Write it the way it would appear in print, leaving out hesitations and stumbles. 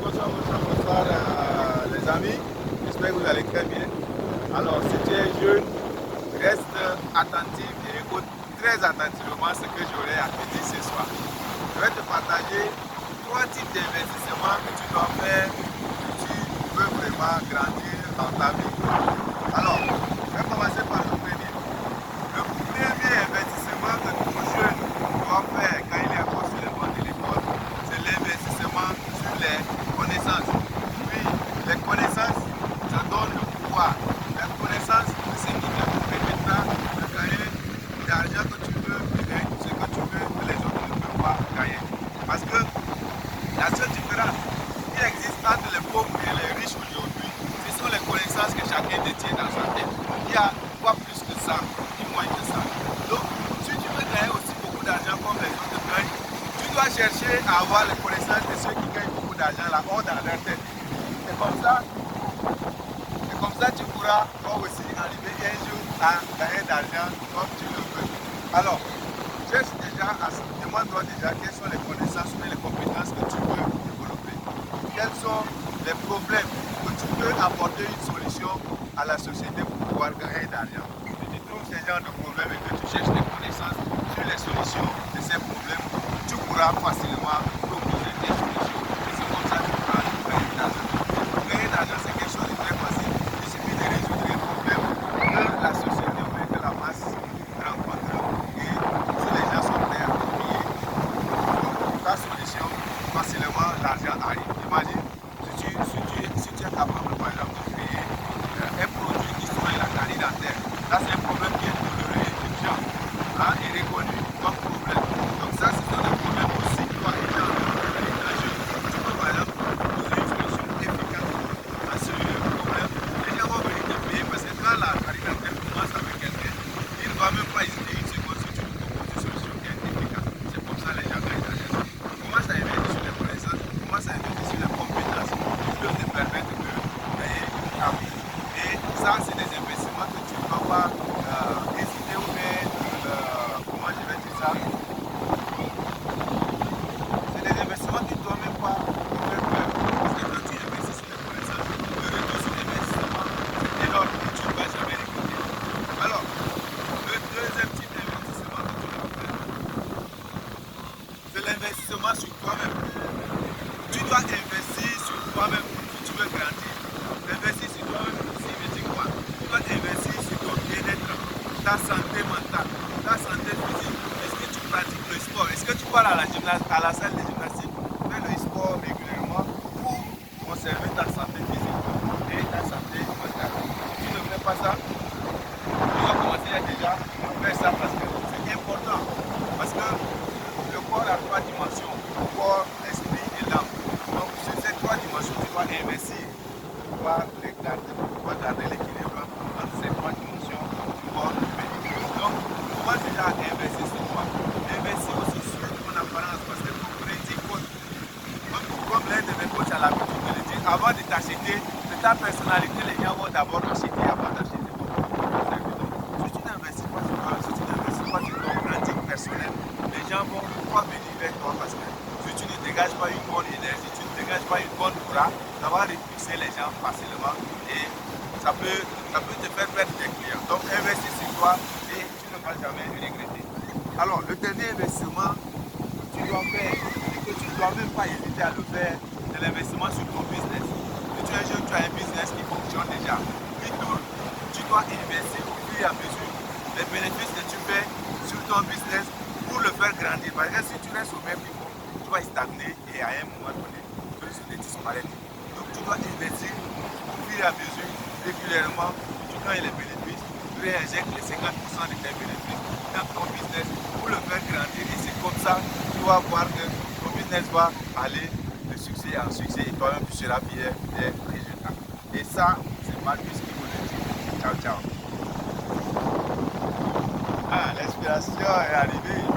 bonsoir les amis. J'espère que vous allez très bien. Alors, si tu es jeune, reste attentif et écoute très attentivement ce que j'aurai à te dire ce soir. Je vais te partager 3 types d'investissements que tu dois faire si tu veux vraiment grandir dans ta vie. Alors, je vais commencer par le premier. Le premier investissement que tout jeune doit faire quand il est encore sur les bancs de l'école, c'est l'investissement sur les connaissances. Oui, les connaissances, ça donne le pouvoir. Les connaissances, c'est qui te permettra de gagner l'argent que tu veux, de gagner tout ce que tu veux, que les autres ne peuvent pas gagner. Parce que la seule différence qui existe entre les pauvres et les riches aujourd'hui, ce sont les connaissances que chacun détient dans sa tête. Il y a pas plus que ça, ni moins que ça. Donc, si tu veux gagner aussi beaucoup d'argent comme les autres gagnent, tu dois chercher à avoir les connaissances de ceux qui gagnent beaucoup d'argent là haut dans leur tête. Et comme ça, tu pourras toi aussi arriver un jour à gagner d'argent comme tu le veux. Alors, cherche déjà, demande-toi déjà quelles sont les connaissances ou les compétences que tu veux développer. Quels sont les problèmes que tu peux apporter une solution à la société pour pouvoir gagner d'argent. Si tu trouves ce genre de problème et que tu cherches des connaissances sur les solutions de ces problèmes, tu pourras facilement proposer des solutions. Et c'est comme ça que tu pourras gagner d'argent. Gagner d'argent, c'est quelque chose de très facile. Il suffit de résoudre les problèmes que la société ou que la masse rencontre. Et si les gens sont prêts à payer pour ta solution, facilement l'argent arrive. Imagine, si tu es capable, par exemple, de créer un produit qui soigne la carie dentaire. Là, c'est un problème qui est douloureux et urgent, hein, et reconnu comme problème. Donc ça, ce sont des problèmes aussi, toi, étant jeune, tu peux, par exemple, proposer une solution efficace à ce problème. Les gens vont venir te payer parce que quand la carie dentaire commence avec quelqu'un, il ne va même pas hésiter une seconde si tu lui proposes une solution qui est efficace. C'est comme ça que les gens gagnent d'argent. Comment ça investit sur les connaissances, comment ça investit sur les compétences qui peuvent te permettre de gagner ta vie. Et ça, c'est des investissements que tu ne dois pas hésiter ou bien, comment je vais dire ça, c'est des investissements qui ne doivent même pas te faire peur. Parce que quand tu investis sur les connaissances, le retour sur l'investissement, c'est énorme et tu ne vas jamais regretter. Alors, le deuxième type d'investissement que tu dois faire, c'est l'investissement sur toi-même. Tu dois investir sur toi-même si tu veux grandir. Investir sur toi-même signifie quoi? Tu dois investir sur ton bien-être, ta santé mentale, ta santé physique. Est-ce que tu pratiques le sport? Est-ce que tu vas à la salle de gymnastique, fais le sport régulièrement pour conserver ta santé physique et ta santé mentale? Si tu ne fais pas ça, tu dois commencer déjà à faire ça parce que c'est important. Parce que le corps a 3 dimensions, le corps, l'esprit et l'âme. Donc sur ces 3 dimensions, tu dois investir pour pouvoir les garder, pour pouvoir garder l'équilibre entre ces 3 dimensions du corps humain. Donc, commence déjà à investir sur toi. Investir aussi sur ton apparence parce que ton crédit compte. Comme l'un de mes coachs a l'habitude de le dire, avant de t'acheter, de ta personnalité, les gens vont d'abord acheter avant d'acheter ton produit. Donc, si tu n'investis pas sur toi, si tu n'investis pas sur ton pratique personnelle, les gens vont pas venir vers toi parce que si tu ne dégages pas une bonne énergie, tu ne dégages pas une bonne aura, ça va repulser les gens facilement et ça peut te faire perdre des clients. Donc investis sur toi et tu ne vas jamais regretter. Alors le dernier investissement que tu dois faire et que tu ne dois même pas hésiter à le faire, c'est l'investissement sur ton business. Si tu es jeune, tu as un business qui fonctionne déjà, qui tourne, tu dois investir au fur et à mesure les bénéfices que tu fais sur ton business pour le faire grandir. Parce que si tu restes au même niveau, tu vas stagner et à un moment donné, tu risques de disparaître. Donc tu dois investir au fur et à mesure, régulièrement, tu gagnes les bénéfices, tu réinjectes les 50% de tes bénéfices dans ton business pour le faire grandir. Et c'est comme ça que tu vas voir que ton business va aller de succès en succès et toi-même tu seras fier des résultats. Et ça, c'est Marcus qui vous le dit. Ciao, ciao. Ah, l'inspiration est arrivée.